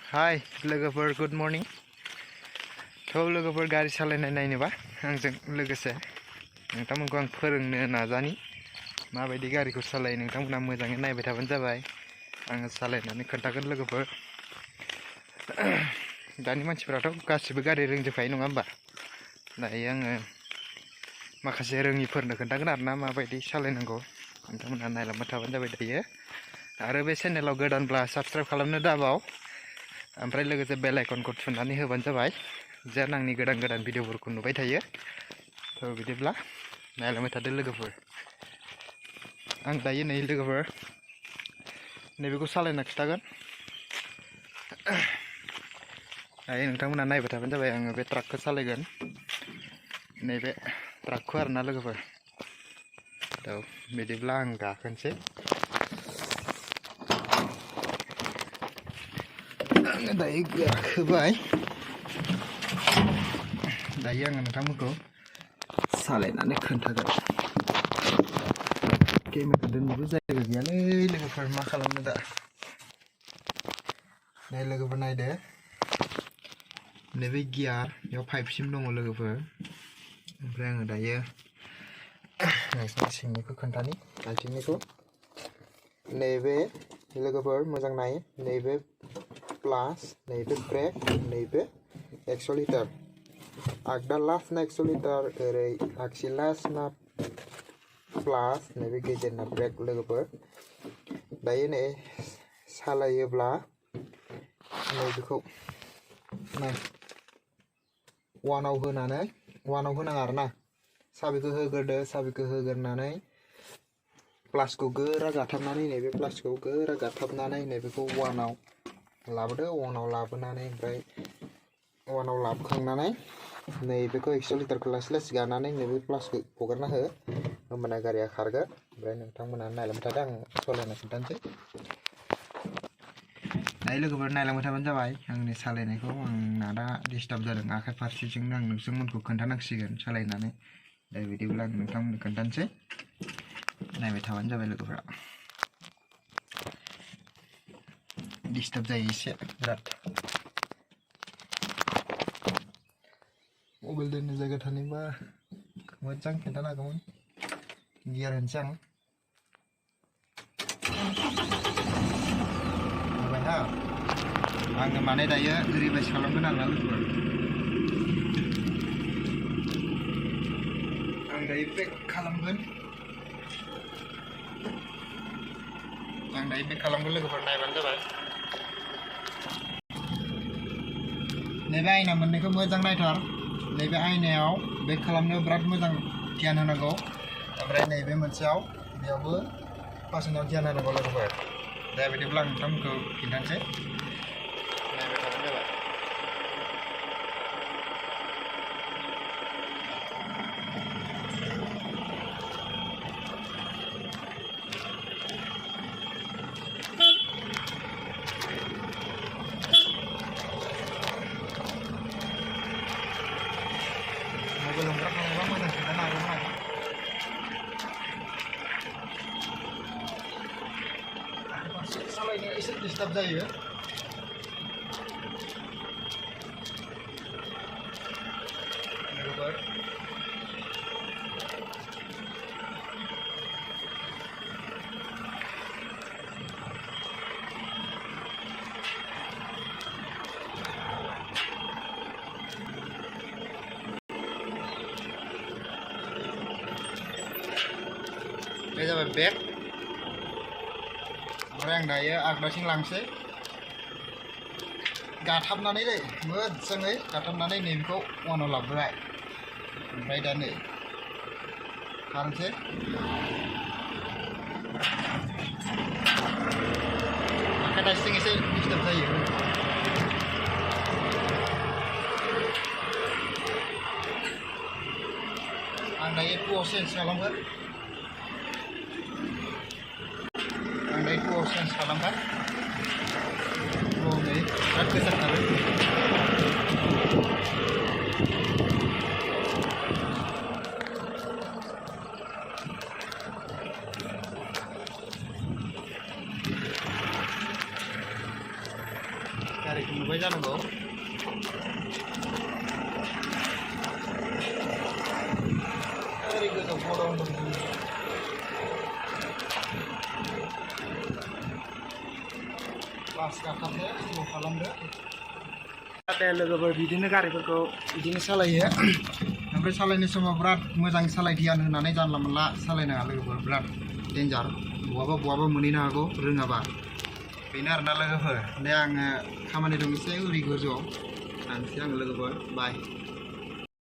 Hi, lwgwpwr, good morning. Lwgwpwr गारि सालायनाय नायनोबा आंजों लोगोसे नोंथांमोनखौ आं फोरोंनो नाजानि माबायदि गारिखौ सालायो नोंथांमोना मोजाङै नायबाय थाबानो जाबाय आङो सालायनानै खोन्थागोन लोगोफोर दानि मानसिफोराथ' गासिबो गारि रोंजोबखायो नङा होमबा दायो आङो माखासे रोङिफोरनो खोन्थागोन आरोना माबायदि सालायनांगौ नोंथांमोना नायलांबाय थाबानो जाबाय दायो आरो बे चेनेलाव गोदानब्ला साबस्क्राइब खालामनो दाबाव ओमफ्राय लोगोसे बेल आइकनखौ थुनानै होबानो जाबाय जेन आंनि गोदान गोदान भिडिअफोरखौ नुबाय थायो थ' बिदिब्ला नायलांबाय थादो लोगोफोर आं दायो नै लोगोफोर नैबेखौ सालायना खिथागोन दायो नोंथांमोना नायबाय थाबानो जाबाय आङो बे ट्राकखौ सालायगोन नैबे ट्राकखौ आरोना लोगोफोर थ' बिदिब्ला आं गाखोनोसै दायो गाखोबाय दायो आङो नोंथांमोनखौ सालायनानै खोन्थागोन केमेरा दोननोबो जायगा गैयालै लोगोफोर मा खालामनो दा नै लोगोफोर नायदो नैबे गियार बेयाव 5 सिम दङ लोगोफोर ओमफ्राय आङो दायो नोंसिनि सिंनिखौ खोन्थानि आथिंनिखौ नैबे लोगोफोर मोजां नाय नैबे प्लास नैबे ब्रेक नैबे एक्सलिटार आगदा लास्टना एक्सलिटार ओरै आगसि लास्टना प्लास नैबे गेजेरना ब्रेक लोगोफोर दायो नै सालायोब्ला नैबेखौ नाय वानाव होनाङा आरोना साबिखौ होग्रोदो साबिखौ होग्रोनानै प्लासखौ गोरा गाथाबनानै नैबे प्लासखौ गोरा गाथाबनानै नैबेखौ वानाव लाबोदो वानाव लाबोनानै ओमफ्राय वानाव लाबोखांनानै नैबेखौ एक्सलिटारखौ लासै लासै गानानै नैबे प्लासखौ हगारना हो होमबाना गारिया खारगोन ओमफ्राय नोंथांमोना नायलांबाय थादो आं सालायना खोन्थानोसै दायो लोगोफोर नायलांबाय थाबानो जाबाय आंनि सालायनायखौ आंना दा डिस्टार्ब जादों आखाइ फारसेजोंनो आं नोंसोरमोनखौ खोन्थानांसिगोन सालायनानै दा बिदिब्ला आं नोंथांमोननो खोन्थानोसै नायबाय थाबानो जाबाय लोगोफोरा डिस्टार्ब जायो एसे बिराद मबाइल दोननो जायगा थानायबा मोजां खोन्थानो हागौमोन गियार होनोसै आं होबाय ना आङो माने दायो रिभाइस खालामगोन आरोना लोगोफोर आं दायो बेक खालामगोन लोगोफोर नायबानो जाबाय नैबे आयना मोननैखौ मोजां नायथार नैबे आयनायाव बेक खालामनायाव बिराद मोजां ध्यान होनांगौ ओमफ्राय नैबे मोनसेयाव बेयावबो पार्सनाव ध्यान होनांगौ लोगोफोर दा बिदिब्ला आं नोंथांमोनखौ खिन्थानोसै नायबाय थाबानो जाबाय मबाइल हमग्रा थानायबा मोजां खोन्थानो हागौमोन आं सालायनो एसे डिस्टार्ब जायो लोगोफोर बे जाबाय बेक ओमफ्राय आं दायो आगदाथिं लांसै गाथाबनानै दै मोजाङै गाथाबनानै नैबेखौ वानाव लाबोबाय ओमफ्राय दा नै खारनोसै आखाइ थाइसेजों एसे डिस्टार्ब जायो आं दायो टुआव चेन्ज खालामगोन चेन्ज खालामबाय नै बिराद गोसा खारो गारिखौ नुबाय जानांगौ ओरै गोजौ बरं दं बास गाखोदो स्ल' खालामदो दे लोगोफोर बिदिनो गारिफोरखौ बिदिनो सालायो ओमफ्राय सालायनाय समाव बिराद मोजां सालाय ध्यान होनानै जानला मोनला सालायनाङा लोगोफोर बिराद डेन्जार बहाबा मोनहैनो हागौ रोङाबा बेनो आरोना लोगोफोर दे आङो खामानि दं एसे ओरै गोजौआव थांसै आङो लोगोफोर बाय